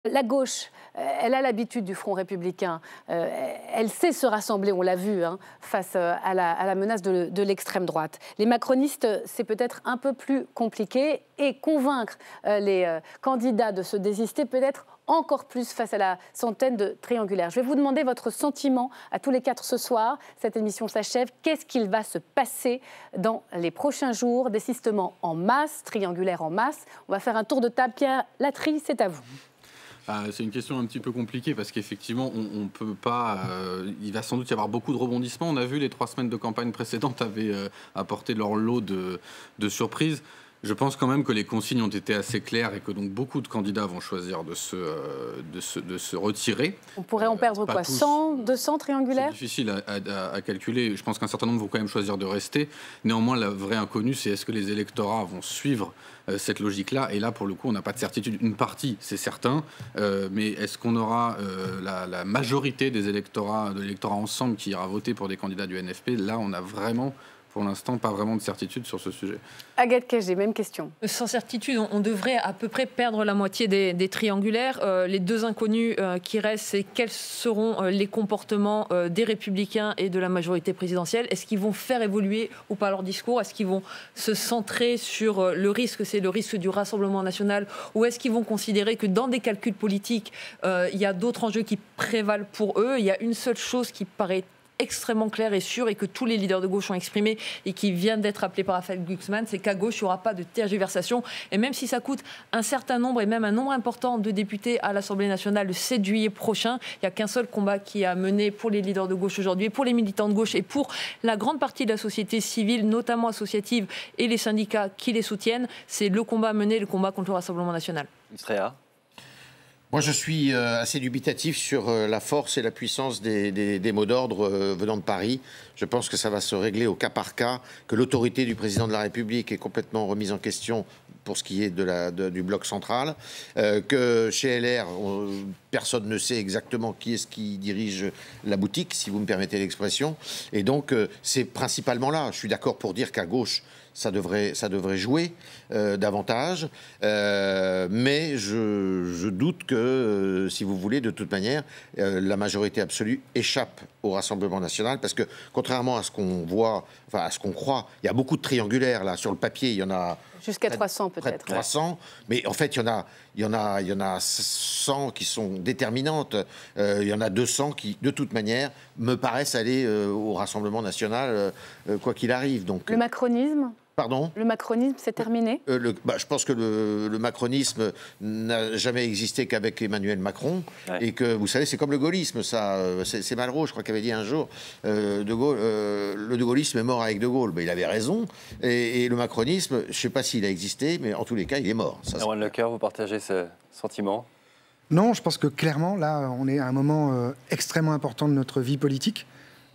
La gauche, elle a l'habitude du Front républicain. Elle sait se rassembler, on l'a vu, face à la menace de l'extrême droite. Les macronistes, c'est peut-être un peu plus compliqué et convaincre les candidats de se désister peut-être encore plus face à la centaine de triangulaires. Je vais vous demander votre sentiment à tous les quatre ce soir. Cette émission s'achève. Qu'est-ce qu'il va se passer dans les prochains jours? Désistement en masse, triangulaire en masse. On va faire un tour de table. Pierre Latry, c'est à vous. C'est une question un petit peu compliquée parce qu'effectivement, on peut pas. Il va sans doute y avoir beaucoup de rebondissements. On a vu les 3 semaines de campagne précédentes avaient apporté leur lot de surprises. Je pense quand même que les consignes ont été assez claires et que donc beaucoup de candidats vont choisir de se retirer. On pourrait en perdre quoi, 100, 200 triangulaires? C'est difficile à calculer. Je pense qu'un certain nombre vont quand même choisir de rester. Néanmoins, la vraie inconnue, c'est est-ce que les électorats vont suivre cette logique-là? Et là, pour le coup, on n'a pas de certitude. Une partie, c'est certain. Mais est-ce qu'on aura la majorité des électorats, de l'électorat ensemble qui ira voter pour des candidats du NFP? Là, on a vraiment... Pour l'instant, pas vraiment de certitude sur ce sujet. Agathe Cagé, même question. Sans certitude, on devrait à peu près perdre la moitié des triangulaires. Les deux inconnus qui restent, c'est quels seront les comportements des Républicains et de la majorité présidentielle. Est-ce qu'ils vont faire évoluer ou pas leur discours? Est-ce qu'ils vont se centrer sur le risque, c'est le risque du Rassemblement national? Ou est-ce qu'ils vont considérer que dans des calculs politiques, il y a d'autres enjeux qui prévalent pour eux? Il y a une seule chose qui paraît extrêmement clair et sûr et que tous les leaders de gauche ont exprimé et qui vient d'être appelé par Raphaël Glucksmann, c'est qu'à gauche, il n'y aura pas de tergiversation. Et même si ça coûte un certain nombre et même un nombre important de députés à l'Assemblée nationale le 7 juillet prochain, il n'y a qu'un seul combat qui a mené pour les leaders de gauche aujourd'hui, pour les militants de gauche et pour la grande partie de la société civile, notamment associative et les syndicats qui les soutiennent, c'est le combat mené, le combat contre le Rassemblement national. Moi, je suis assez dubitatif sur la force et la puissance des mots d'ordre venant de Paris. Je pense que ça va se régler au cas par cas, que l'autorité du président de la République est complètement remise en question pour ce qui est du bloc central, que chez LR, personne ne sait exactement qui est-ce qui dirige la boutique, si vous me permettez l'expression. Et donc, c'est principalement là. Je suis d'accord pour dire qu'à gauche, ça devrait jouer davantage, mais je doute que, si vous voulez, de toute manière, la majorité absolue échappe au Rassemblement national, parce que contrairement à ce qu'on voit, enfin à ce qu'on croit, il y a beaucoup de triangulaires là sur le papier, il y en a jusqu'à 300 peut-être. Près de 300, mais en fait il y en a 100 qui sont déterminantes, il y en a 200 qui, de toute manière, me paraissent aller au Rassemblement national quoi qu'il arrive. Donc le macronisme? Pardon? Le macronisme, c'est terminé? Je pense que le macronisme n'a jamais existé qu'avec Emmanuel Macron. Ouais. Et que, vous savez, c'est comme le gaullisme, ça. C'est Malraux, je crois, qui avait dit un jour, De Gaulle, le de gaullisme est mort avec De Gaulle. Il avait raison. Et le macronisme, je ne sais pas s'il a existé, mais en tous les cas, il est mort. Erwan Lecœur, vous partagez ce sentiment? Non, je pense que clairement, là, on est à un moment extrêmement important de notre vie politique.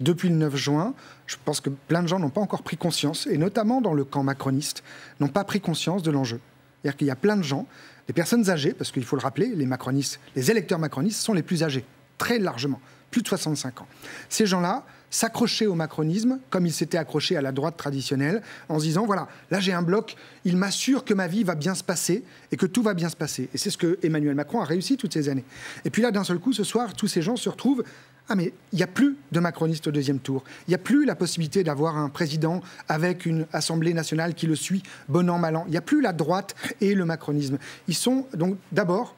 Depuis le 9 juin, je pense que plein de gens n'ont pas encore pris conscience, et notamment dans le camp macroniste, n'ont pas pris conscience de l'enjeu. C'est-à-dire qu'il y a plein de gens, des personnes âgées, parce qu'il faut le rappeler, les macronistes, les électeurs macronistes sont les plus âgés, très largement, plus de 65 ans. Ces gens-là s'accrochaient au macronisme comme ils s'étaient accrochés à la droite traditionnelle, en se disant, voilà, là j'ai un bloc, il m'assure que ma vie va bien se passer et que tout va bien se passer. Et c'est ce que Emmanuel Macron a réussi toutes ces années. Et puis là, d'un seul coup, ce soir, tous ces gens se retrouvent... Ah mais il n'y a plus de macronistes au deuxième tour. Il n'y a plus la possibilité d'avoir un président avec une Assemblée nationale qui le suit, bon an, mal an. Il n'y a plus la droite et le macronisme. Ils sont donc d'abord,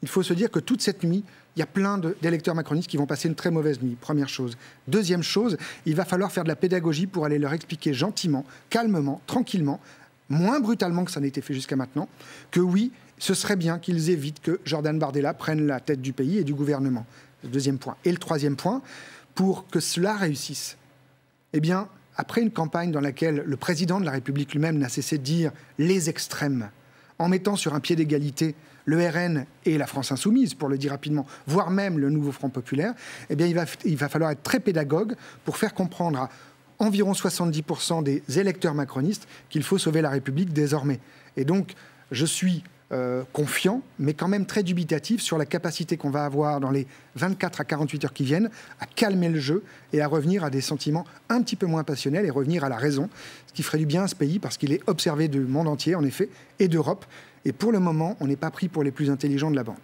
il faut se dire que toute cette nuit, il y a plein d'électeurs macronistes qui vont passer une très mauvaise nuit, première chose. Deuxième chose, il va falloir faire de la pédagogie pour aller leur expliquer gentiment, calmement, tranquillement, moins brutalement que ça n'a été fait jusqu'à maintenant, que oui, ce serait bien qu'ils évitent que Jordan Bardella prenne la tête du pays et du gouvernement. Le deuxième point. Et le troisième point, pour que cela réussisse, eh bien, après une campagne dans laquelle le président de la République lui-même n'a cessé de dire les extrêmes, en mettant sur un pied d'égalité le RN et la France insoumise, pour le dire rapidement, voire même le nouveau Front populaire, eh bien, il va falloir être très pédagogue pour faire comprendre à environ 70% des électeurs macronistes qu'il faut sauver la République désormais. Et donc, je suis confiant, mais quand même très dubitatif sur la capacité qu'on va avoir dans les 24 à 48 heures qui viennent à calmer le jeu et à revenir à des sentiments un petit peu moins passionnels et revenir à la raison, ce qui ferait du bien à ce pays parce qu'il est observé du monde entier, en effet, et d'Europe. Et pour le moment, on n'est pas pris pour les plus intelligents de la bande.